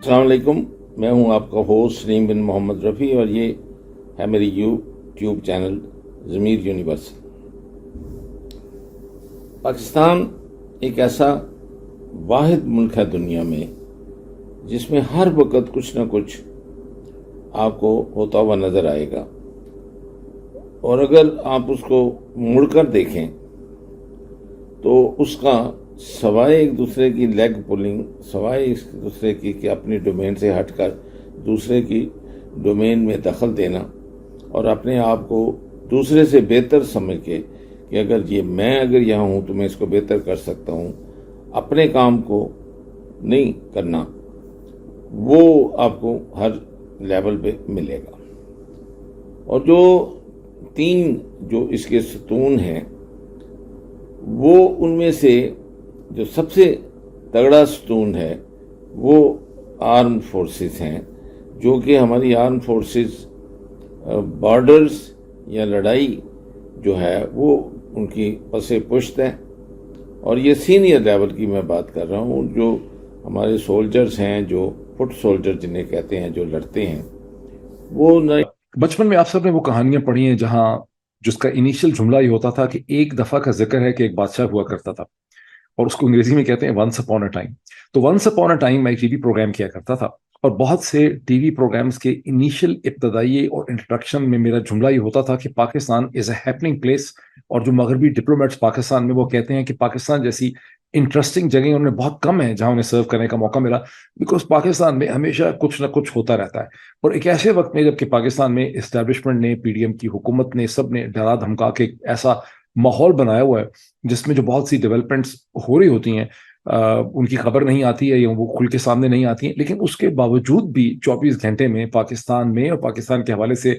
السلام علیکم، میں ہوں آپ کا ہوسٹ سلیم بن محمد رفیع، اور یہ ہے میری یوٹیوب چینل ضمیر یونیورسل۔ پاکستان ایک ایسا واحد ملک ہے دنیا میں جس میں ہر وقت کچھ نہ کچھ آپ کو ہوتا ہوا نظر آئے گا، اور اگر آپ اس کو مڑ کر دیکھیں تو اس کا سوائے ایک دوسرے کی لیگ پولنگ، سوائے ایک دوسرے کی کہ اپنی ڈومین سے ہٹ کر دوسرے کی ڈومین میں دخل دینا اور اپنے آپ کو دوسرے سے بہتر سمجھ کے کہ اگر یہاں ہوں تو میں اس کو بہتر کر سکتا ہوں، اپنے کام کو نہیں کرنا، وہ آپ کو ہر لیول پہ ملے گا۔ اور جو تین اس کے ستون ہیں، وہ ان میں سے جو سب سے تگڑا ستون ہے وہ آرم فورسز ہیں، جو کہ ہماری آرم فورسز بارڈرز یا لڑائی جو ہے وہ ان کی پس پشت ہے۔ اور یہ سینئر لیول کی میں بات کر رہا ہوں، جو ہمارے سولجرز ہیں، جو فٹ سولجر جنہیں کہتے ہیں، جو لڑتے ہیں، وہ بچپن میں آپ سب نے وہ کہانیاں پڑھی ہیں جہاں جس کا انیشل جملہ یہ ہوتا تھا کہ ایک دفعہ کا ذکر ہے کہ ایک بادشاہ ہوا کرتا تھا، اور اس کو انگریزی میں کہتے ہیں ونس اپون اے ٹائم۔ تو ونس اپون اے ٹائم میں ایک ٹی وی پروگرام کیا کرتا تھا، اور بہت سے ٹی وی پروگرامز کے انیشل ابتدائی اور انٹروڈکشن میں میرا جملہ یہ ہوتا تھا کہ پاکستان از اے ہیپننگ پلیس، اور جو مغربی ڈپلومیٹس پاکستان میں وہ کہتے ہیں کہ پاکستان جیسی انٹرسٹنگ جگہ انہیں بہت کم ہے جہاں انہیں سرو کرنے کا موقع ملا، بیکاز پاکستان میں ہمیشہ کچھ نہ کچھ ہوتا رہتا ہے۔ اور ایک ایسے وقت میں جب کہ پاکستان میں اسٹیبلشمنٹ نے، پی ڈی ایم کی حکومت نے، سب نے ڈرا دھمکا کے ایسا ماحول بنایا ہوا ہے جس میں جو بہت سی ڈیولپمنٹس ہو رہی ہوتی ہیں ان کی خبر نہیں آتی ہے یا وہ کھل کے سامنے نہیں آتی ہیں، لیکن اس کے باوجود بھی 24 گھنٹے میں پاکستان میں اور پاکستان کے حوالے سے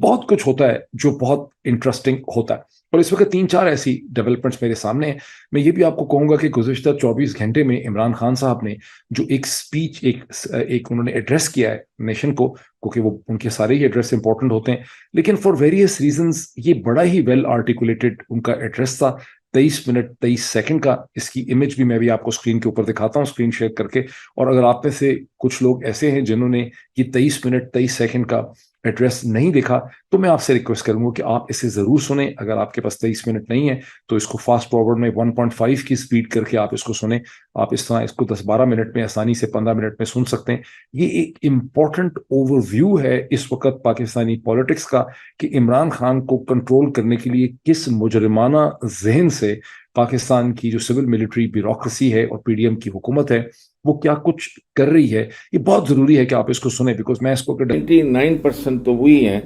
بہت کچھ ہوتا ہے جو بہت انٹرسٹنگ ہوتا ہے۔ اور اس وقت 3-4 ایسی ڈیولپمنٹس میرے سامنے ہیں۔ میں یہ بھی آپ کو کہوں گا کہ گزشتہ 24 گھنٹے میں عمران خان صاحب نے جو ایک سپیچ ایک انہوں نے ایڈریس کیا ہے نیشن کو، کیونکہ وہ ان کے سارے ہی ایڈریس امپورٹنٹ ہوتے ہیں، لیکن فار ویریس ریزنز یہ بڑا ہی ویل آرٹیکولیٹڈ ان کا ایڈریس تھا، 23 منٹ 23 سیکنڈ کا۔ اس کی امیج بھی میں بھی آپ کو اسکرین کے اوپر دکھاتا ہوں، اسکرین شیئر کر کے۔ اور اگر آپ میں سے کچھ لوگ ایسے ہیں جنہوں نے یہ 23 منٹ 23 سیکنڈ کا ایڈریس نہیں دیکھا، تو میں آپ سے ریکویسٹ کروں گا کہ آپ اسے ضرور سنیں۔ اگر آپ کے پاس 23 منٹ نہیں ہے تو اس کو فاسٹ فارورڈ میں 1.5 کی سپیڈ کر کے آپ اس کو سنیں۔ آپ اس طرح اس کو 10-12 منٹ میں آسانی سے 15 منٹ میں سن سکتے ہیں۔ یہ ایک امپورٹنٹ اوور ویو ہے اس وقت پاکستانی پالیٹکس کا کہ عمران خان کو کنٹرول کرنے کے لیے کس مجرمانہ ذہن سے پاکستان کی جو سول ملٹری بیوروکریسی ہے اور پی ڈی ایم کی حکومت ہے وہ کیا کچھ کر رہی ہے۔ یہ بہت ضروری ہے کہ آپ اس کو سنیں، بیکاز میں اس کو 99% تو وہی ہیں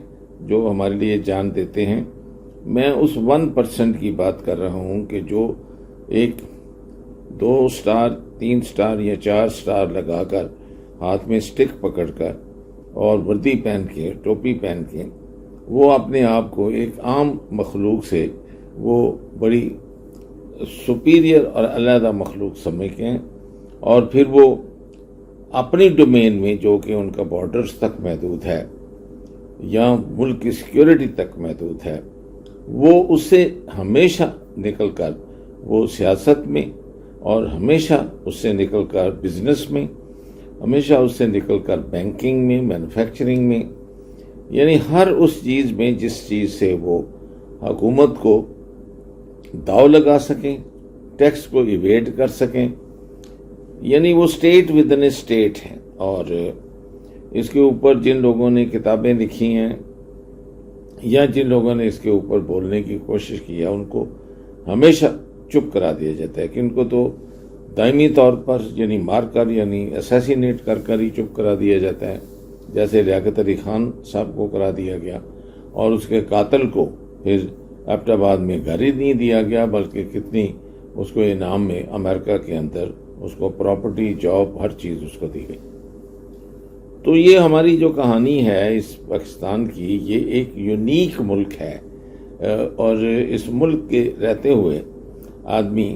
جو ہمارے لیے جان دیتے ہیں۔ میں اس 1% کی بات کر رہا ہوں کہ جو ایک 2 سٹار 3 سٹار یا 4 سٹار لگا کر، ہاتھ میں سٹک پکڑ کر اور وردی پہن کے، ٹوپی پہن کے، وہ اپنے آپ کو ایک عام مخلوق سے وہ بڑی سپیریئر اور علیحدہ مخلوق سمجھتے ہیں، اور پھر وہ اپنی ڈومین میں جو کہ ان کا بارڈرز تک محدود ہے یا ملک کی سیکیورٹی تک محدود ہے، وہ اس سے ہمیشہ نکل کر وہ سیاست میں، اور ہمیشہ اس سے نکل کر بزنس میں، ہمیشہ اس سے نکل کر بینکنگ میں، مینوفیکچرنگ میں، یعنی ہر اس چیز میں جس چیز سے وہ حکومت کو داؤ لگا سکیں، ٹیکس کو ایویڈ کر سکیں، یعنی وہ اسٹیٹ ود ان اسٹیٹ ہے۔ اور اس کے اوپر جن لوگوں نے کتابیں لکھی ہیں یا جن لوگوں نے اس کے اوپر بولنے کی کوشش کی ہے، ان کو ہمیشہ چپ کرا دیا جاتا ہے کہ ان کو تو دائمی طور پر یعنی مار کر، یعنی اسیسینیٹ کر کر ہی چپ کرا دیا جاتا ہے، جیسے لیاقت علی خان صاحب کو کرا دیا گیا، اور اس کے قاتل کو پھر ایبٹ آباد میں گھر ہی نہیں دیا گیا، بلکہ کتنی اس کو انعام میں امریکہ کے اندر اس کو پراپرٹی، جاب، ہر چیز اس کو دی گئی۔ تو یہ ہماری جو کہانی ہے اس پاکستان کی، یہ ایک یونیک ملک ہے، اور اس ملک کے رہتے ہوئے آدمی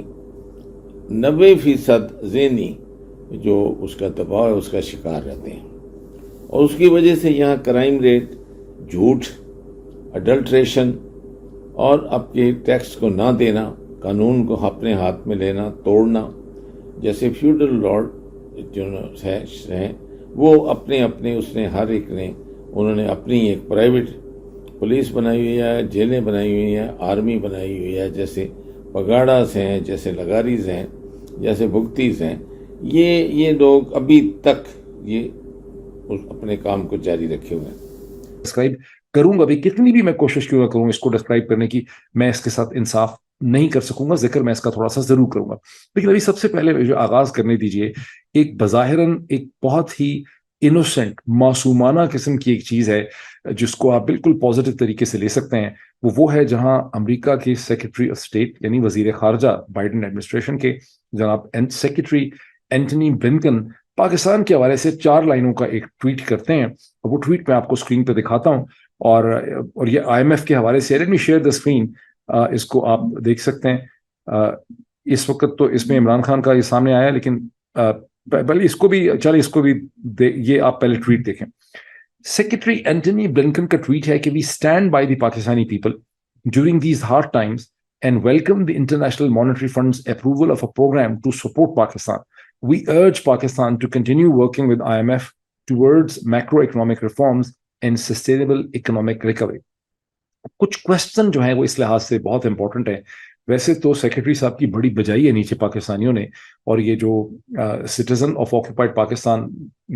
90% ذہنی جو اس کا دباؤ ہے اس کا شکار رہتے ہیں، اور اس کی وجہ سے یہاں کرائم ریٹ، جھوٹ، اڈلٹریشن، اور اب کے ٹیکس کو نہ دینا، قانون کو اپنے ہاتھ میں لینا، توڑنا، جیسے فیوڈل لارڈ جو ہیں وہ اپنے اپنے اس نے ہر ایک نے انہوں نے اپنی ایک پرائیویٹ پولیس بنائی ہوئی ہے، جیلیں بنائی ہوئی ہیں، آرمی بنائی ہوئی ہے، جیسے پگاڑاز ہیں، جیسے لگاریز ہیں، جیسے بھگتیز ہیں. یہ لوگ ابھی تک یہ اپنے کام کو جاری رکھے ہوئے ہیں. ڈسکرائب کروں گا بھی، کتنی بھی میں کوشش کیوں نہ کروں اس کو ڈسکرائب کرنے کی، میں اس کے ساتھ انصاف نہیں کر سکوں گا. ذکر میں اس کا تھوڑا سا ضرور کروں گا، لیکن ابھی سب سے پہلے جو آغاز کرنے دیجئے، ایک بظاہراً ایک بہت ہی انوسنٹ معصومانہ قسم کی ایک چیز ہے جس کو آپ بالکل پازیٹیو طریقے سے لے سکتے ہیں. وہ ہے جہاں امریکہ کے سیکرٹری آف اسٹیٹ یعنی وزیر خارجہ بائیڈن ایڈمنسٹریشن کے جناب سیکرٹری اینٹنی بلنکن پاکستان کے حوالے سے 4 لائنوں کا ایک ٹویٹ کرتے ہیں. وہ ٹویٹ میں آپ کو اسکرین پہ دکھاتا ہوں، اور یہ آئی ایم ایف کے حوالے سے. Let me share the screen, اس کو آپ دیکھ سکتے ہیں. اس وقت تو اس میں عمران خان کا یہ سامنے آیا، لیکن پہلے اس کو بھی یہ آپ پہلے ٹویٹ دیکھیں. سیکرٹری اینٹنی بلنکن کا ٹویٹ ہے کہ we stand by the Pakistani people during these hard times and welcome the international monetary fund's approval of a programme to support Pakistan. We urge Pakistan to continue working with IMF towards macroeconomic reforms and sustainable economic recovery. کچھ question جو ہیں وہ اس لحاظ سے بہت important ہیں. ویسے تو سیکرٹری صاحب کی بڑی بجائی ہے نیچے پاکستانیوں نے، اور یہ جو سٹیزن آف آکوپائڈ پاکستان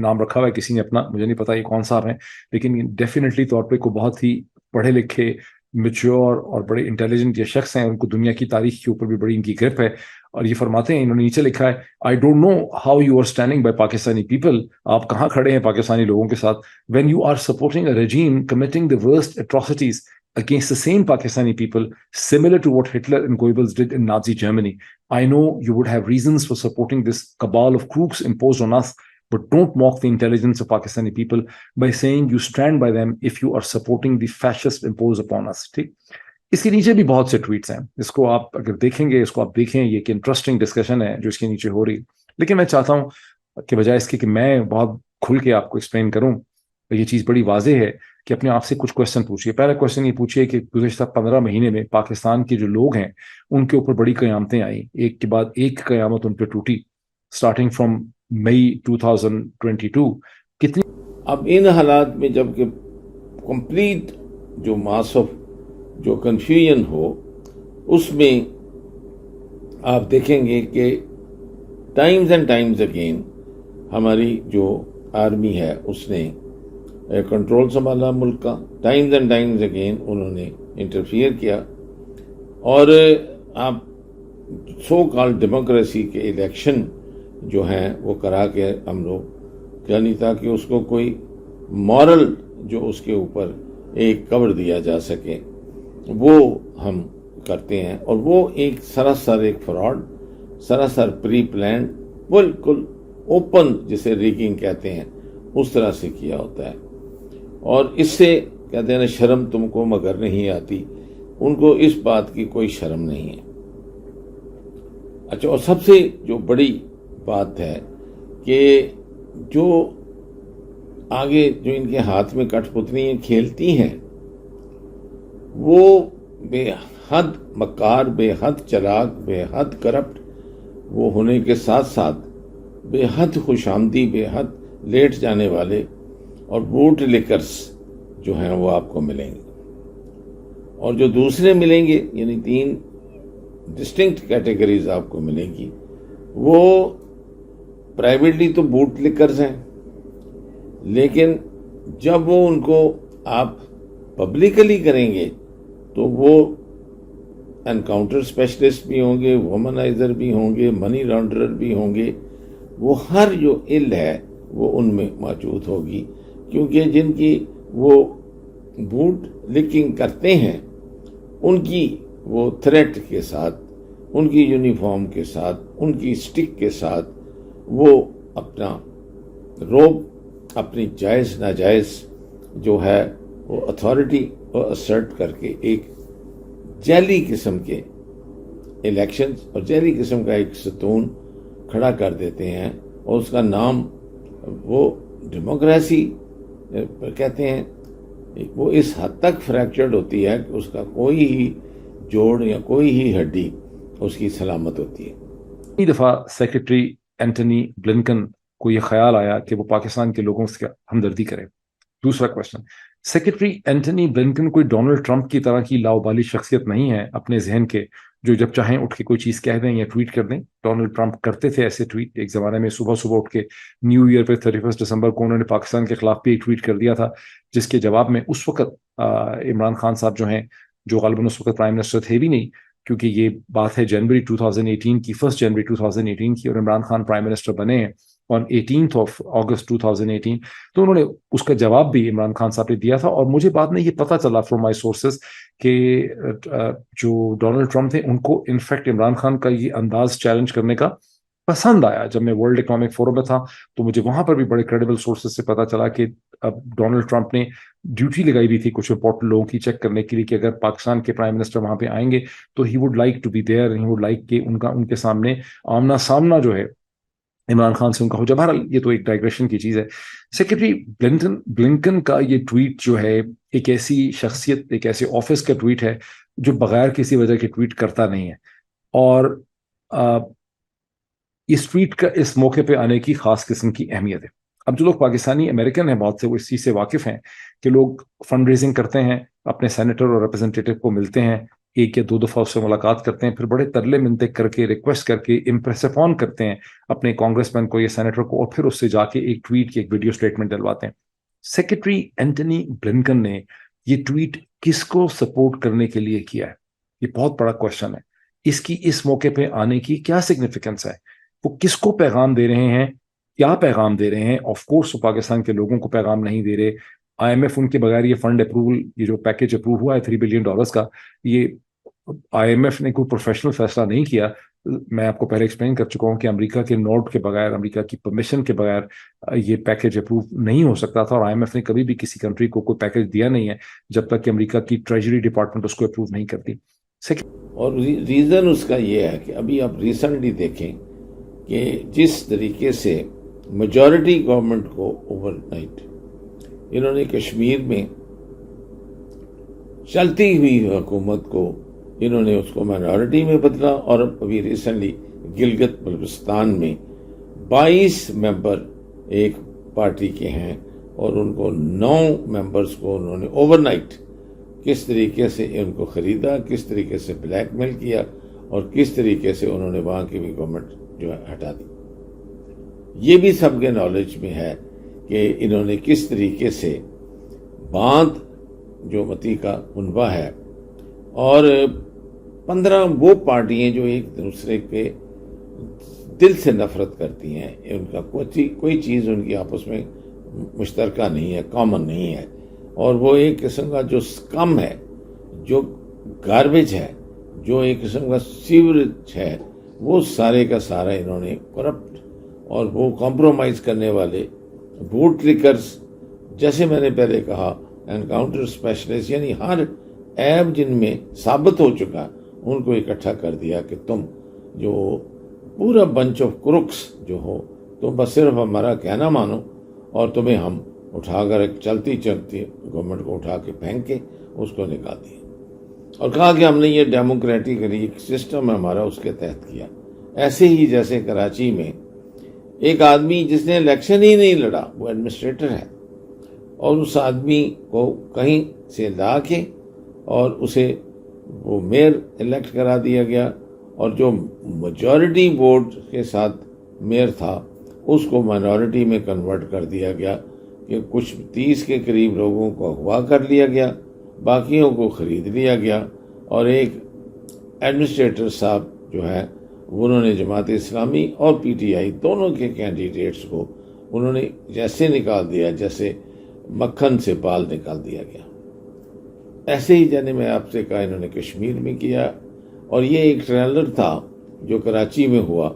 نام رکھا ہوا ہے کسی نے اپنا، مجھے نہیں پتا یہ کون صاحب ہیں، لیکن ڈیفینیٹلی طور پہ کو بہت ہی پڑھے لکھے، میچور اور بڑے انٹیلیجنٹ یہ شخص ہیں. ان کو دنیا کی تاریخ کے اوپر بھی بڑی ان کی گرپ ہے. اور یہ فرماتے ہیں، انہوں نے نیچے لکھا ہے، I don't know how you are standing by Pakistani people. آپ کہاں کھڑے ہیں پاکستانی لوگوں کے ساتھ، when you are supporting a regime committing the worst atrocities against the same Pakistani people, similar to what Hitler and Goebbels did in Nazi Germany. I know you would have reasons for supporting this cabal of crooks imposed on us, but don't mock the intelligence of Pakistani people by saying you stand by them if you are supporting the fascist imposed upon us. ٹھیک، اس کے نیچے بھی بہت سے tweets ہیں، اس کو آپ اگر دیکھیں گے، اس کو آپ دیکھیں، یہ ایک انٹرسٹنگ ڈسکشن ہے جو اس کے نیچے ہو رہی. لیکن میں چاہتا ہوں کہ بجائے اس کے کہ میں بہت کھل کے آپ کو ایکسپلین کروں، یہ چیز بڑی واضح ہے کہ اپنے آپ سے کچھ کوشچن پوچھیے. پہلا کوشچن یہ پوچھیے کہ گزشتہ 15 مہینے میں پاکستان کے جو لوگ ہیں ان کے اوپر بڑی قیامتیں آئیں، ایک کے بعد ایک قیامت ان پہ ٹوٹی، اسٹارٹنگ فرام مئی 2022. کتنی اب ان حالات میں جب کہ کمپلیٹ جو ماس آف جو کنفیوژن ہو، اس میں آپ دیکھیں گے کہ ٹائمز اینڈ ٹائمز اگین ہماری جو آرمی ہے اس نے کنٹرول سنبھالا ملک کا. ٹائمز اینڈ ٹائمز اگین انہوں نے انٹرفیئر کیا، اور آپ سو کال ڈیموکریسی کے الیکشن جو ہیں وہ کرا کے ہم لوگ یعنی تاکہ اس کو کوئی مورل جو اس کے اوپر ایک کور دیا جا سکے وہ ہم کرتے ہیں. اور وہ ایک سراسر ایک فراڈ، سراسر پری پلانڈ، بالکل اوپن جسے ریگنگ کہتے ہیں اس طرح سے کیا ہوتا ہے. اور اس سے کہتے ہیں نا شرم تم کو مگر نہیں آتی، ان کو اس بات کی کوئی شرم نہیں ہے. اچھا، اور سب سے جو بڑی بات ہے کہ جو آگے جو ان کے ہاتھ میں کٹھ پتلیاں کھیلتی ہیں وہ بے حد مکار، بے حد چلاک، بے حد کرپٹ وہ ہونے کے ساتھ ساتھ بے حد خوش آمدی، بے حد لیٹ جانے والے اور بوٹ لکرز جو ہیں وہ آپ کو ملیں گے. اور جو دوسرے ملیں گے یعنی 3 ڈسٹنکٹ کیٹیگریز آپ کو ملیں گی، وہ پرائیویٹلی تو بوٹ لکرز ہیں، لیکن جب وہ ان کو آپ پبلکلی کریں گے تو وہ انکاؤنٹر اسپیشلسٹ بھی ہوں گے، وومنائزر بھی ہوں گے، منی لانڈرر بھی ہوں گے. وہ ہر جو عل ہے وہ ان میں موجود ہوگی، کیونکہ جن کی وہ بوٹ لکنگ کرتے ہیں ان کی وہ تھریٹ کے ساتھ، ان کی یونیفارم کے ساتھ، ان کی سٹک کے ساتھ وہ اپنا روب، اپنی جائز ناجائز جو ہے وہ اتھارٹی کو اسرٹ کر کے ایک جعلی قسم کے الیکشنز اور جعلی قسم کا ایک ستون کھڑا کر دیتے ہیں، اور اس کا نام وہ ڈیموکریسی کہتے ہیں. وہ اس حد تک فریکچرڈ ہوتی ہے کہ اس کا کوئی ہی جوڑ یا کوئی ہی ہڈی اس کی سلامت ہوتی ہے. دفعہ سیکرٹری اینٹنی بلنکن کو یہ خیال آیا کہ وہ پاکستان کے لوگوں سے ہمدردی کرے. دوسرا کوشچن, سیکرٹری اینٹنی بلنکن کوئی ڈونلڈ ٹرمپ کی طرح کی لاؤبالی شخصیت نہیں ہے اپنے ذہن کے, جو جب چاہیں اٹھ کے کوئی چیز کہہ دیں یا ٹویٹ کر دیں. ڈونلڈ ٹرمپ کرتے تھے ایسے ٹویٹ, ایک زمانے میں صبح صبح اٹھ کے نیو ایئر پہ 31 دسمبر کو انہوں نے پاکستان کے خلاف بھی ایک ٹویٹ کر دیا تھا, جس کے جواب میں اس وقت عمران خان صاحب جو ہیں, جو غالباً اس وقت پرائم منسٹر تھے بھی نہیں, کیونکہ یہ بات ہے جنوری 2018 کی, 1 جنوری 2018 کی, اور عمران خان پرائم منسٹر بنے ہیں on 18th of August 2018. تو انہوں نے اس کا جواب بھی عمران خان صاحب نے دیا تھا, اور مجھے بعد میں یہ پتا چلا فرام مائی سورسز کہ جو ڈونلڈ ٹرمپ تھے ان کو انفیکٹ عمران خان کا یہ انداز چیلنج کرنے کا پسند آیا. جب میں ورلڈ اکنامک فورم میں تھا تو مجھے وہاں پر بھی بڑے کریڈیبل سورسز سے پتا چلا کہ اب ڈونلڈ ٹرمپ نے ڈیوٹی لگائی بھی تھی کچھ امپورٹنٹ لوگوں کی چیک کرنے کے لیے کہ اگر پاکستان کے پرائم منسٹر وہاں پہ آئیں گے تو he would like to be there, he would like کہ ان کے سامنے آمنا سامنا جو ہے عمران خان سے ان کا ہو جائے. بہرحال یہ تو ایک ڈائگریشن کی چیز ہے. سیکرٹری بلنکن کا یہ ٹویٹ جو ہے ایک ایسی شخصیت, ایک ایسے آفس کا ٹویٹ ہے جو بغیر کسی وجہ کے ٹویٹ کرتا نہیں ہے, اور اس ٹویٹ کا اس موقع پہ آنے کی خاص قسم کی اہمیت ہے. اب جو لوگ پاکستانی امریکن ہیں بہت سے, وہ اس چیز سے واقف ہیں کہ لوگ فنڈ ریزنگ کرتے ہیں, اپنے سینیٹر اور ریپرزینٹیٹو کو ملتے ہیں, 1 یا 2 دفعہ اس سے ملاقات کرتے ہیں, پھر بڑے ترلے منتے کر کے ریکویسٹ کر کے امپریس آن کرتے ہیں اپنے کانگریس مین کو یا سینیٹر کو, اور پھر اس سے جا کے ایک ٹویٹ کی ایک ویڈیو اسٹیٹمنٹ ڈلواتے ہیں. سیکرٹری اینٹنی بلنکن نے یہ ٹویٹ کس کو سپورٹ کرنے کے لیے کیا ہے؟ یہ بہت بڑا کوشچن ہے. اس کی اس موقع پہ آنے کی کیا سگنیفیکنس ہے؟ وہ کس کو پیغام دے رہے ہیں, کیا پیغام دے رہے ہیں؟ آف کورس وہ پاکستان کے لوگوں کو پیغام نہیں دے رہے. IMF ان کے بغیر یہ فنڈ اپروول, یہ جو پیکج اپروو ہوا ہے $3 بلین کا, یہ IMF نے کوئی پروفیشنل فیصلہ نہیں کیا. میں آپ کو پہلے ایکسپلین کر چکا ہوں کہ امریکہ کے نوٹ کے بغیر, امریکہ کی پرمیشن کے بغیر یہ پیکج اپروو نہیں ہو سکتا تھا, اور IMF نے کبھی بھی کسی کنٹری کو کوئی پیکج دیا نہیں ہے جب تک کہ امریکہ کی ٹریجری ڈپارٹمنٹ اس کو اپروو نہیں کرتی. اور ریزن اس کا یہ ہے کہ ابھی آپ ریسنٹلی دیکھیں کہ جس طریقے سے میجورٹی گورنمنٹ کو اوور نائٹ انہوں نے کشمیر میں چلتی ہوئی حکومت کو انہوں نے اس کو مائنورٹی میں بدلا, اور ابھی ریسنٹلی گلگت بلتستان میں 22 ممبر ایک پارٹی کے ہیں, اور ان کو 9 ممبرز کو انہوں نے اوور نائٹ کس طریقے سے ان کو خریدا, کس طریقے سے بلیک میل کیا, اور کس طریقے سے انہوں نے وہاں کی بھی گورنمنٹ جو ہے ہٹا دی. یہ بھی سب کے نالج میں ہے کہ انہوں نے کس طریقے سے باندھ جو متی کا عنوہ ہے, اور 15 وہ پارٹیاں جو ایک دوسرے کے دل سے نفرت کرتی ہیں, ان کا کوئی چیز ان کی آپس میں مشترکہ نہیں ہے, کامن نہیں ہے, اور وہ ایک قسم کا جو اسکم ہے, جو گاربیج ہے, جو ایک قسم کا سیوریج ہے, وہ سارے کا سارا انہوں نے کرپٹ اور وہ کمپرومائز کرنے والے بوٹ ٹرکرز, جیسے میں نے پہلے کہا انکاؤنٹر اسپیشلسٹ, یعنی ہر ایب جن میں ثابت ہو چکا ان کو اکٹھا کر دیا کہ تم جو پورا بنچ آف کروکس جو ہو, تم بس صرف ہمارا کہنا مانو, اور تمہیں ہم اٹھا کر ایک چلتی گورنمنٹ کو اٹھا کے پھینک کے اس کو نکال دیا, اور کہا کہ ہم نے یہ ڈیموکریٹکلی سسٹم ہمارا اس کے تحت کیا. ایسے ہی جیسے کراچی میں ایک آدمی جس نے الیکشن ہی نہیں لڑا, وہ ایڈمنسٹریٹر ہے, اور اس آدمی کو کہیں سے لا کے اور اسے وہ میئر الیکٹ کرا دیا گیا, اور جو میجورٹی ووٹ کے ساتھ میئر تھا اس کو مائنورٹی میں کنورٹ کر دیا گیا, کہ کچھ 30 کے قریب لوگوں کو اغوا کر لیا گیا, باقیوں کو خرید لیا گیا, اور ایک ایڈمنسٹریٹر صاحب جو ہے انہوں نے جماعت اسلامی اور PTI دونوں کے کینڈیڈیٹس کو انہوں نے جیسے نکال دیا جیسے مکھن سے بال نکال دیا گیا. ایسے ہی جانے میں آپ سے کہا انہوں نے کشمیر میں کیا, اور یہ ایک ٹریلر تھا جو کراچی میں ہوا,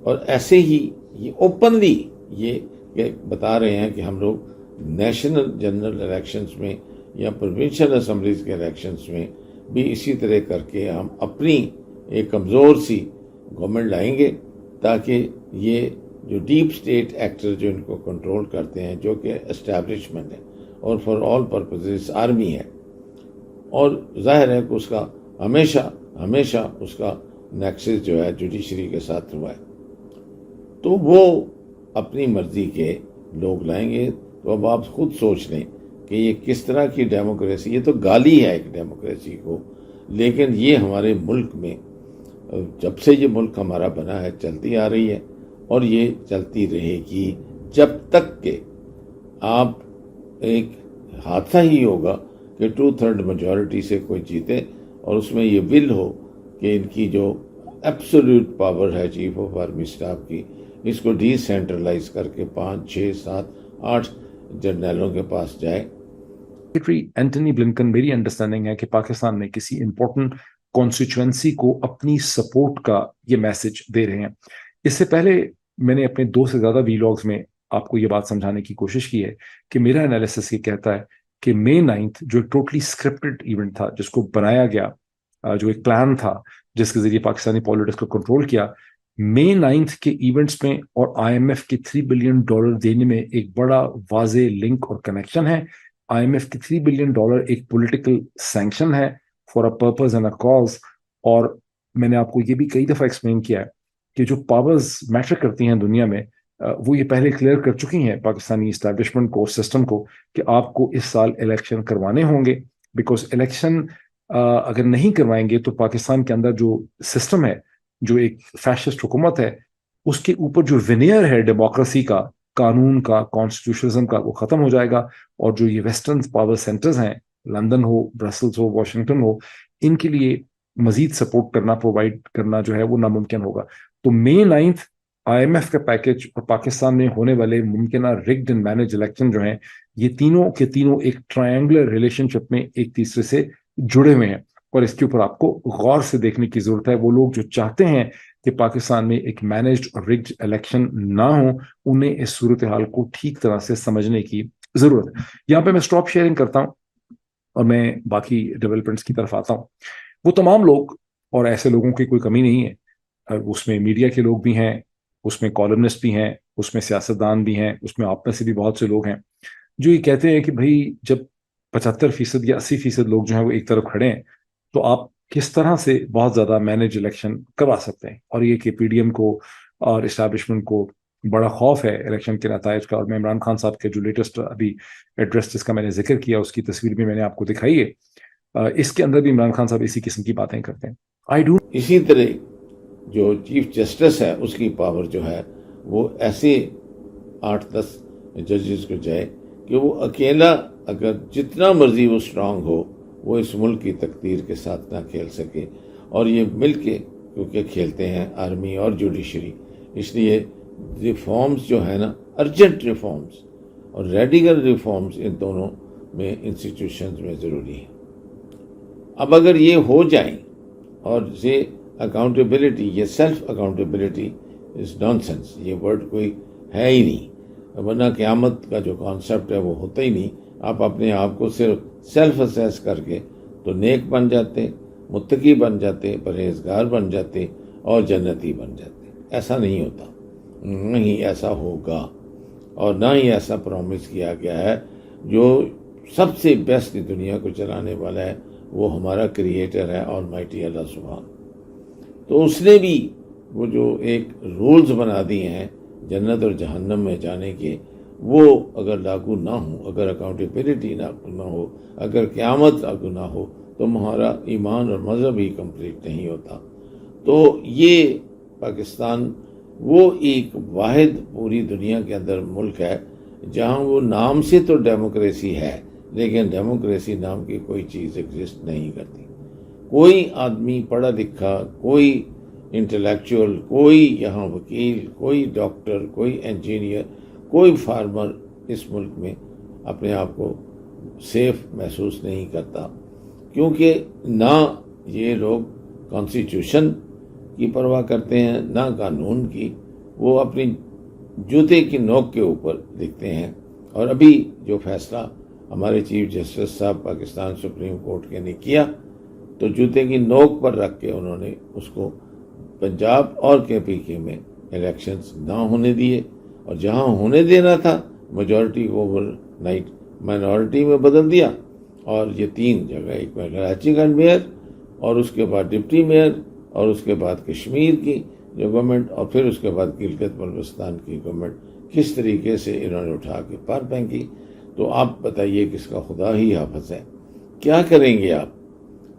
اور ایسے ہی یہ اوپنلی یہ بتا رہے ہیں کہ ہم لوگ نیشنل جنرل الیکشنز میں یا پروونشل اسمبلیز کے الیکشنز میں بھی اسی طرح کر کے ہم اپنی ایک کمزور سی گورنمنٹ لائیں گے, تاکہ یہ جو ڈیپ سٹیٹ ایکٹر جو ان کو کنٹرول کرتے ہیں, جو کہ اسٹیبلشمنٹ ہے اور فار آل پرپزز آرمی ہے, اور ظاہر ہے کہ اس کا ہمیشہ اس کا نیکسس جو ہے جوڈیشری کے ساتھ ہوا ہے, تو وہ اپنی مرضی کے لوگ لائیں گے تو اب آپ خود سوچ لیں کہ یہ کس طرح کی ڈیموکریسی. یہ تو گالی ہے ایک ڈیموکریسی کو، لیکن یہ ہمارے ملک میں جب سے یہ ملک ہمارا بنا ہے چلتی آ رہی ہے، اور یہ چلتی رہے گی جب تک کہ آپ ایک حادثہ ہی ہوگا کہ 2/3 میجورٹی سے کوئی جیتے اور اس میں یہ ول ہو کہ ان کی جو ایبسولوٹ پاور ہے چیف آف آرمی اسٹاف کی، اس کو ڈی سینٹرلائز کر کے 5 6 7 8 جنرلوں کے پاس جائے. سیکرٹری اینٹنی بلنکن، میری انڈرسٹینڈنگ ہے کہ پاکستان میں کسی امپورٹنٹ کانسٹیچوئنسی کو اپنی سپورٹ کا یہ میسج دے رہے ہیں. اس سے پہلے میں نے اپنے 2 سے زیادہ ویلاگز میں آپ کو یہ بات سمجھانے کی کوشش کی ہے کہ میرا انالیسس یہ کہتا ہے کہ May 9 جو ایک ٹوٹلی اسکرپٹڈ ایونٹ تھا، جس کو بنایا گیا، جو ایک پلان تھا جس کے ذریعے پاکستانی پالیٹکس کو کنٹرول کیا، May 9 کے ایونٹس میں اور IMF کے $3 بلین دینے میں ایک بڑا واضح لنک اور کنیکشن ہے. IMF کے $3 بلین ایک پولیٹیکل سینکشن ہے for a purpose and a cause. اور میں نے آپ کو یہ بھی کئی دفعہ ایکسپلین کیا ہے کہ جو پاورز میٹر کرتی ہیں دنیا میں، وہ یہ پہلے کلیئر کر چکی ہیں پاکستانی اسٹیبلشمنٹ کو، سسٹم کو، کہ آپ کو اس سال الیکشن کروانے ہوں گے. بیکاز الیکشن اگر نہیں کروائیں گے تو پاکستان کے اندر جو سسٹم ہے، جو ایک فیشسٹ حکومت ہے، اس کے اوپر جو ونیئر ہے ڈیموکریسی کا، قانون کا، کانسٹیٹیوشنزم کا، وہ ختم ہو جائے گا. اور جو یہ ویسٹرن پاور سینٹرز ہیں، لندن ہو، برسلز ہو، واشنگٹن ہو، ان کے لیے مزید سپورٹ کرنا، پرووائڈ کرنا جو ہے وہ ناممکن ہوگا. تو May 9 IMF کا پیکج اور پاکستان میں ہونے والے ممکنہ رگڈ اینڈ مینج الیکشن جو ہیں، یہ تینوں کے تینوں ایک ٹرائنگولر ریلیشن شپ میں ایک تیسرے سے جڑے ہوئے ہیں. اور اس کے اوپر آپ کو غور سے دیکھنے کی ضرورت ہے. وہ لوگ جو چاہتے ہیں کہ پاکستان میں ایک مینجڈ اور رگڈ الیکشن نہ ہو، انہیں اس صورتحال کو ٹھیک طرح سے سمجھنے کی ضرورت ہے. یہاں پہ میں اسٹاپ شیئرنگ کرتا ہوں اور میں باقی ڈیولپمنٹس کی طرف آتا ہوں. وہ تمام لوگ، اور ایسے لوگوں کی کوئی کمی نہیں ہے، اس میں میڈیا کے لوگ بھی ہیں، اس میں کالمنسٹ بھی ہیں، اس میں سیاستدان بھی ہیں، اس میں آپ میں سے بھی بہت سے لوگ ہیں جو یہ کہتے ہیں کہ بھائی جب 75% یا 80% لوگ جو ہیں وہ ایک طرف کھڑے ہیں تو آپ کس طرح سے بہت زیادہ مینج الیکشن کروا سکتے ہیں. اور یہ کہ PDM کو اور اسٹیبلشمنٹ کو بڑا خوف ہے الیکشن کے نتائج کا. اور میں عمران خان صاحب کے جو لیٹسٹ ابھی ایڈریس جس کا میں نے ذکر کیا، اس کی تصویر بھی میں نے آپ کو دکھائی ہے. اس کے اندر بھی عمران خان صاحب اسی قسم کی باتیں کرتے ہیں. اسی طرح جو چیف جسٹس ہے، اس کی پاور جو ہے وہ ایسے 8-10 ججز کو جائے کہ وہ اکیلا اگر جتنا مرضی وہ اسٹرانگ ہو، وہ اس ملک کی تقدیر کے ساتھ نہ کھیل سکے. اور یہ مل کے کیونکہ کھیلتے ہیں آرمی اور جوڈیشری، اس لیے ریفارمز جو ہے نا، ارجنٹ ریفارمز اور ریڈیکل ریفارمز، ان دونوں میں انسٹیٹیوشنز میں ضروری ہیں. اب اگر یہ ہو جائیں، اور یہ اکاؤنٹیبلٹی، یہ سیلف اکاؤنٹیبلٹی از نان سینس، یہ ورڈ کوئی ہے ہی نہیں، ورنہ قیامت کا جو کانسیپٹ ہے وہ ہوتا ہی نہیں. آپ اپنے آپ کو صرف سیلف اسیس کر کے تو نیک بن جاتے، متقی بن جاتے، پرہیزگار بن جاتے اور جنتی بن جاتے. ایسا نہیں ہوتا، نہیں ایسا ہوگا، اور نہ ہی ایسا پرومس کیا گیا ہے. جو سب سے بیسٹ دنیا کو چلانے والا ہے وہ ہمارا کریٹر ہے، آلمائٹی اللہ سبحان. تو اس نے بھی وہ جو ایک رولز بنا دیے ہیں جنت اور جہنم میں جانے کے، وہ اگر لاگو نہ ہو، اگر اکاؤنٹیبلٹی نہ ہو، اگر قیامت لاگو نہ ہو، تو ہمارا ایمان اور مذہب ہی کمپلیٹ نہیں ہوتا. تو یہ پاکستان وہ ایک واحد پوری دنیا کے اندر ملک ہے جہاں وہ نام سے تو ڈیموکریسی ہے، لیکن ڈیموکریسی نام کی کوئی چیز ایگزسٹ نہیں کرتی. کوئی آدمی پڑھا لکھا، کوئی انٹلیکچوئل، کوئی یہاں وکیل، کوئی ڈاکٹر، کوئی انجینئر، کوئی فارمر اس ملک میں اپنے آپ کو سیف محسوس نہیں کرتا، کیونکہ نہ یہ لوگ کانسٹیٹیوشن کی پرواہ کرتے ہیں، نہ قانون کی. وہ اپنی جوتے کی نوک کے اوپر لکھتے ہیں. اور ابھی جو فیصلہ ہمارے چیف جسٹس صاحب پاکستان سپریم کورٹ کے نے کیا، تو جوتے کی نوک پر رکھ کے انہوں نے اس کو پنجاب اور KPK میں الیکشنز نہ ہونے دیے، اور جہاں ہونے دینا تھا میجورٹی کو اوور نائٹ مائنورٹی میں بدل دیا. اور یہ 3 جگہ، ایک میں کراچی کا میئر، اور اس کے بعد ڈپٹی میئر، اور اس کے بعد کشمیر کی جو گورنمنٹ، اور پھر اس کے بعد گلگت بلتستان کی گورنمنٹ کس طریقے سے انہوں نے اٹھا کے پار پھینکی. تو آپ بتائیے کہ اس کا خدا ہی حافظ ہے، کیا کریں گے آپ؟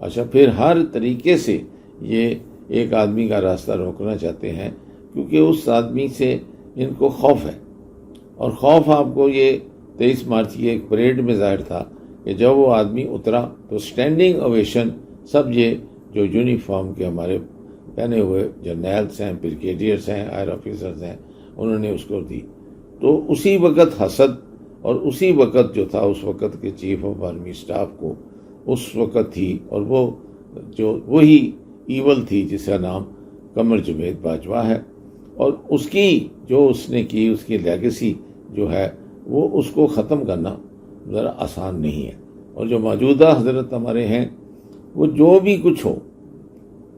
اچھا، پھر ہر طریقے سے یہ ایک آدمی کا راستہ روکنا چاہتے ہیں، کیونکہ اس آدمی سے ان کو خوف ہے. اور خوف آپ کو یہ 23 مارچ کی ایک پریڈ میں ظاہر تھا کہ جب وہ آدمی اترا تو اسٹینڈنگ اویشن سب یہ جو یونیفارم کے ہمارے پہنے ہوئے جرنیلس ہیں، بریگیڈیئرس ہیں، ایئر آفیسرز ہیں، انہوں نے اس کو دی. تو اسی وقت حسد اور اسی وقت جو تھا اس وقت کے چیف آف آرمی اسٹاف کو اس وقت تھی، اور وہ جو وہی ایول تھی جس کا نام قمر جوید باجوہ ہے، اور اس کی جو اس نے کی اس کی لیگیسی جو ہے وہ اس کو ختم کرنا ذرا آسان نہیں ہے. اور جو موجودہ حضرت ہمارے ہیں وہ جو بھی کچھ ہو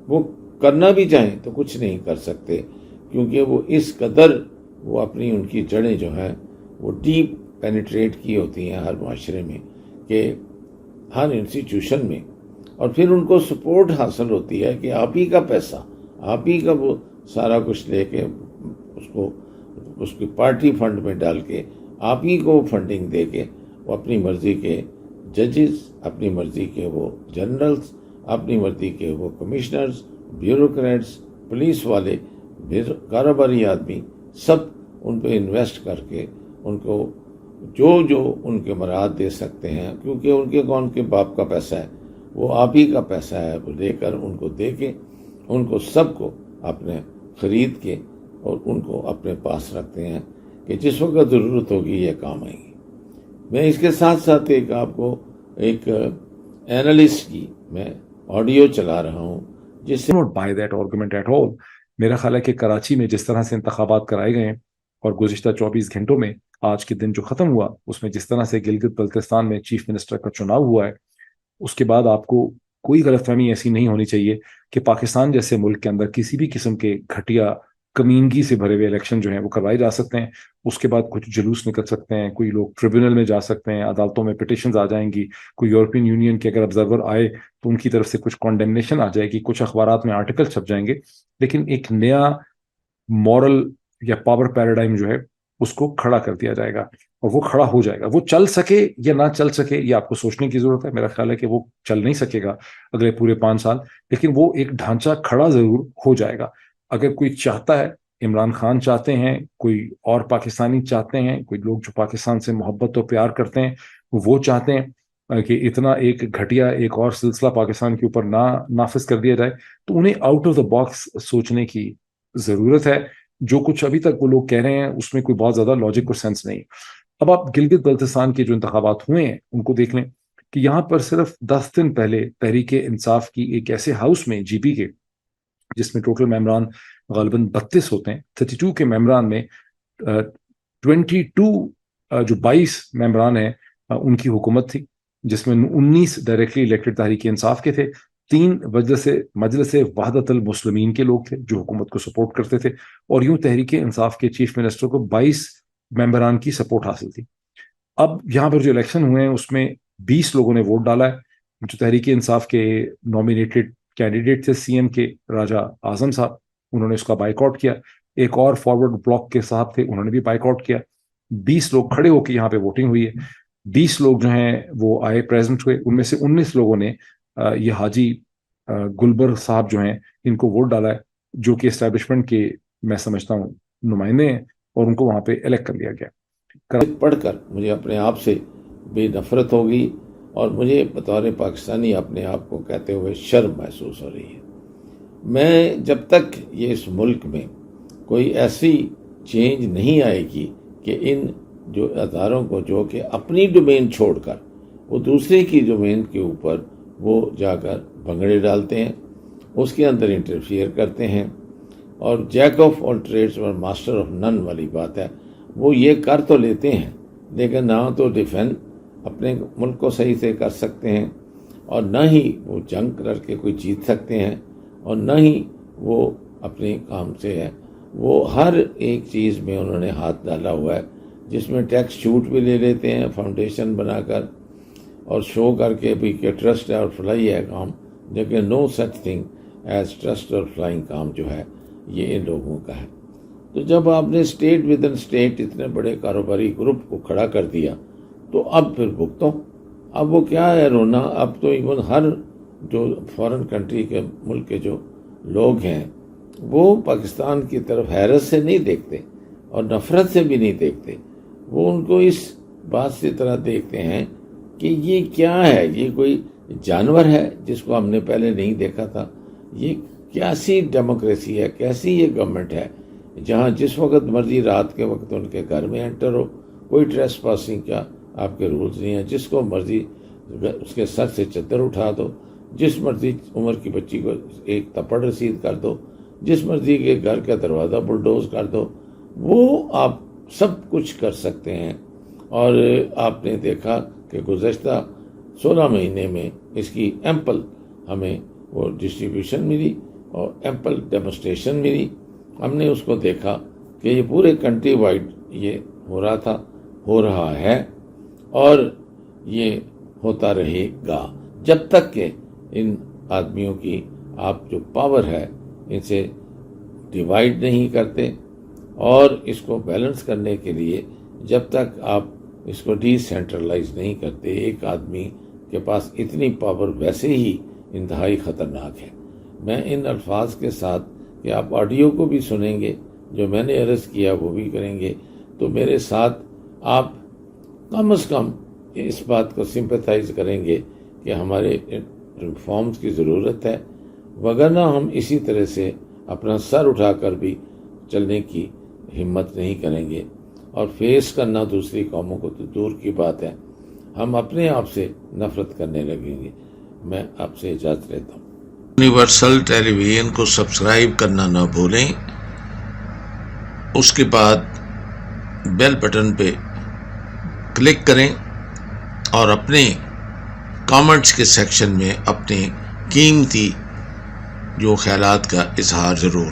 وہ کرنا بھی چاہیں تو کچھ نہیں کر سکتے، کیونکہ وہ اس قدر وہ اپنی ان کی جڑیں جو ہیں وہ ڈیپ پینیٹریٹ کی ہوتی ہیں ہر معاشرے میں، کہ ہر انسٹیٹیوشن میں. اور پھر ان کو سپورٹ حاصل ہوتی ہے کہ آپ ہی کا پیسہ، آپ ہی کا وہ سارا کچھ لے کے اس کی پارٹی فنڈ میں ڈال کے آپ ہی کو فنڈنگ دے کے وہ اپنی مرضی کے ججز، اپنی مرضی کے وہ جنرلز، اپنی مرضی کے وہ کمشنرز، بیوروکریٹس، پولیس والے، کاروباری آدمی، سب ان پہ انویسٹ کر کے ان کو جو ان کے مراد دے سکتے ہیں، کیونکہ ان کے باپ کا پیسہ ہے، وہ آپ ہی کا پیسہ ہے، وہ لے کر ان کو دے کے ان کو سب کو اپنے خرید کے اور ان کو اپنے پاس رکھتے ہیں کہ جس وقت ضرورت ہوگی یہ کام آئیں گی. میں اس کے ساتھ ساتھ آپ کو ایک اینالسٹ کی میں آڈیو چلا رہا ہوں جس سے not buy that argument at all. میرا خیال ہے کہ کراچی میں جس طرح سے انتخابات کرائے گئے ہیں اور گزشتہ 24 گھنٹوں میں آج کے دن جو ختم ہوا اس میں جس طرح سے گلگت بلتستان میں چیف منسٹر کا چناؤ ہوا ہے، اس کے بعد آپ کو کوئی غلط فہمی ایسی نہیں ہونی چاہیے کہ پاکستان جیسے ملک کے اندر کسی بھی قسم کے گھٹیا کمینگی سے بھرے ہوئے الیکشن جو ہیں وہ کروائے جا سکتے ہیں. اس کے بعد کچھ جلوس نکل سکتے ہیں، کوئی لوگ ٹریبونل میں جا سکتے ہیں، عدالتوں میں پٹیشنز آ جائیں گی، کوئی یورپین یونین کے اگر آبزرور آئے تو ان کی طرف سے کچھ کانڈیمنیشن آ جائے گی، کچھ اخبارات میں آرٹیکل چھپ جائیں گے، لیکن ایک نیا مورل یا پاور پیراڈائم جو ہے اس کو کھڑا کر دیا جائے گا اور وہ کھڑا ہو جائے گا. وہ چل سکے یا نہ چل سکے یہ آپ کو سوچنے کی ضرورت ہے. میرا خیال ہے کہ وہ چل نہیں سکے گا اگلے پورے 5 سال، لیکن وہ ایک ڈھانچہ کھڑا ضرور ہو جائے گا. اگر کوئی چاہتا ہے، عمران خان چاہتے ہیں، کوئی اور پاکستانی چاہتے ہیں، کوئی لوگ جو پاکستان سے محبت و پیار کرتے ہیں وہ چاہتے ہیں کہ اتنا ایک گھٹیا ایک اور سلسلہ پاکستان کے اوپر نہ نافذ کر دیا جائے، تو انہیں آؤٹ آف دا باکس سوچنے کی ضرورت ہے. جو کچھ ابھی تک وہ لوگ کہہ رہے ہیں اس میں کوئی بہت زیادہ لاجک اور سینس نہیں. اب آپ گلگت بلتستان کے جو انتخابات ہوئے ہیں ان کو دیکھ لیں کہ یہاں پر صرف 10 دن پہلے تحریک انصاف کی ایک ایسے ہاؤس میں جی پی کے، جس میں ٹوٹل ممبران غالباً 32 ہوتے ہیں، 32 کے ممبران میں 22 ممبران ہیں ان کی حکومت تھی، جس میں 19 ڈائریکٹلی الیکٹڈ تحریک انصاف کے تھے، 3 مجلس وحدت المسلمین کے لوگ تھے جو حکومت کو سپورٹ کرتے تھے، اور یوں تحریک انصاف کے چیف منسٹر کو 22 ممبران کی سپورٹ حاصل تھی. اب یہاں پر جو الیکشن ہوئے ہیں اس میں 20 لوگوں نے ووٹ ڈالا ہے. جو تحریک انصاف کے نامینیٹڈ کینڈیڈیٹ تھے سی ایم کے راجہ اعظم صاحب، انہوں نے اس کا بائیک آؤٹ کیا. ایک اور فارورڈ بلاک کے صاحب تھے، انہوں نے بھی بائیک آؤٹ کیا. 20 لوگ کھڑے ہو کے یہاں پہ ووٹنگ ہوئی ہے. 20 لوگ جو ہیں وہ آئے، پریزنٹ ہوئے. ان میں سے 19 لوگوں نے یہ حاجی گلبر صاحب جو ہیں ان کو ووٹ ڈالا ہے، جو کہ اسٹیبلشمنٹ کے میں سمجھتا ہوں نمائندے ہیں، اور ان کو وہاں پہ الیکٹ کر لیا گیا. پڑھ کر مجھے اپنے آپ سے بے نفرت ہوگی اور مجھے بطور پاکستانی اپنے آپ کو کہتے ہوئے شرم محسوس ہو رہی ہے. میں جب تک یہ اس ملک میں کوئی ایسی چینج نہیں آئے گی کہ ان جو اداروں کو جو کہ اپنی ڈومین چھوڑ کر وہ دوسرے کی ڈومین کے اوپر وہ جا کر بھنگڑے ڈالتے ہیں، اس کے اندر انٹرفیئر کرتے ہیں، اور جیک آف آل ٹریڈز اور ماسٹر آف نن والی بات ہے. وہ یہ کر تو لیتے ہیں لیکن نہ تو ڈیفینس اپنے ملک کو صحیح سے کر سکتے ہیں، اور نہ ہی وہ جنگ کر کے کوئی جیت سکتے ہیں، اور نہ ہی وہ اپنے کام سے ہے. وہ ہر ایک چیز میں انہوں نے ہاتھ ڈالا ہوا ہے، جس میں ٹیکس چھوٹ بھی لے لیتے ہیں فاؤنڈیشن بنا کر اور شو کر کے بھی کہ ٹرسٹ ہے اور فلائی ہے کام، لیکن نو سچ تھنگ ایز ٹرسٹ اور فلائنگ کام جو ہے یہ ان لوگوں کا ہے. تو جب آپ نے اسٹیٹ ود ان اسٹیٹ اتنے بڑے کاروباری گروپ کو کھڑا کر دیا تو اب پھر بھگتو. اب وہ کیا ہے رونا؟ اب تو ایون ہر جو فارن کنٹری کے ملک کے جو لوگ ہیں وہ پاکستان کی طرف حیرت سے نہیں دیکھتے اور نفرت سے بھی نہیں دیکھتے. وہ ان کو اس بات سے طرح دیکھتے ہیں کہ یہ کیا ہے، یہ کوئی جانور ہے جس کو ہم نے پہلے نہیں دیکھا تھا. یہ کیسی ڈیموکریسی ہے، کیسی یہ گورنمنٹ ہے جہاں جس وقت مرضی رات کے وقت ان کے گھر میں انٹر ہو، کوئی ٹریس پاسنگ کا آپ کے رولز نہیں ہیں. جس کو مرضی اس کے سر سے چادر اٹھا دو، جس مرضی عمر کی بچی کو ایک تھپڑ رسید کر دو، جس مرضی کے گھر کا دروازہ بلڈوز کر دو، وہ آپ سب کچھ کر سکتے ہیں. اور آپ نے دیکھا کہ گزشتہ 16 مہینے میں اس کی ایمپل ہمیں وہ ڈسٹریبیوشن ملی اور ایمپل ڈیمونسٹریشن ملی. ہم نے اس کو دیکھا کہ یہ پورے کنٹری وائڈ یہ ہو رہا تھا، ہو رہا ہے اور یہ ہوتا رہے گا جب تک کہ ان آدمیوں کی آپ جو پاور ہے ان سے ڈیوائیڈ نہیں کرتے اور اس کو بیلنس کرنے کے لیے جب تک آپ اس کو ڈی سینٹرلائز نہیں کرتے. ایک آدمی کے پاس اتنی پاور ویسے ہی انتہائی خطرناک ہے. میں ان الفاظ کے ساتھ کہ آپ آڈیو کو بھی سنیں گے، جو میں نے عرض کیا وہ بھی کریں گے، تو میرے ساتھ آپ کم از کم اس بات کو سمپیتھائز کریں گے کہ ہمارے ریفارمز کی ضرورت ہے، وگرنہ ہم اسی طرح سے اپنا سر اٹھا کر بھی چلنے کی ہمت نہیں کریں گے. اور فیس کرنا دوسری قوموں کو تو دور کی بات ہے، ہم اپنے آپ سے نفرت کرنے لگیں گے. میں آپ سے اجازت لیتا ہوں. یونیورسل ٹیلی ویژن کو سبسکرائب کرنا نہ بھولیں. اس کے بعد بیل بٹن پہ کلک کریں اور اپنے کامنٹس کے سیکشن میں اپنے قیمتی جو خیالات کا اظہار ضرور